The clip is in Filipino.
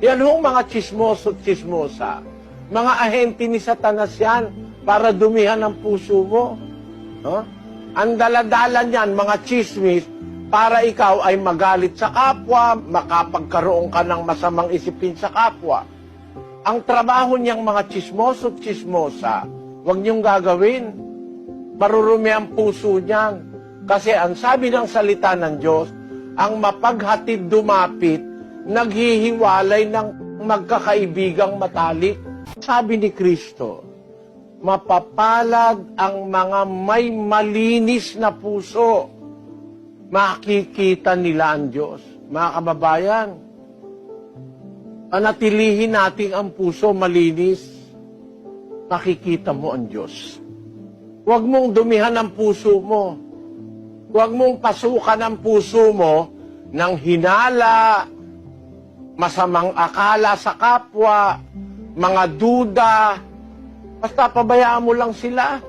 Yan hong mga chismoso at chismosa. Mga ahente ni Satanas yan para dumihan ang puso mo. Huh? Ang daladala niyan, mga chismis, para ikaw ay magalit sa kapwa, makapagkaroon ka ng masamang isipin sa kapwa. Ang trabaho niyang mga chismoso at chismosa, huwag niyong gagawin. Marurumi ang puso niyan. Kasi ang sabi ng salita ng Diyos, ang mapaghatid dumapit, naghihiwalay ng magkakaibigang matalik. Sabi ni Kristo, mapapalad ang mga may malinis na puso. Makikita nila ang Diyos. Mga kababayan, panatilihin natin ang puso malinis, makikita mo ang Diyos. Huwag mong dumihan ang puso mo. Huwag mong pasukan ang puso mo ng hinala, masamang akala sa kapwa, mga duda. Basta pabayaan mo lang sila.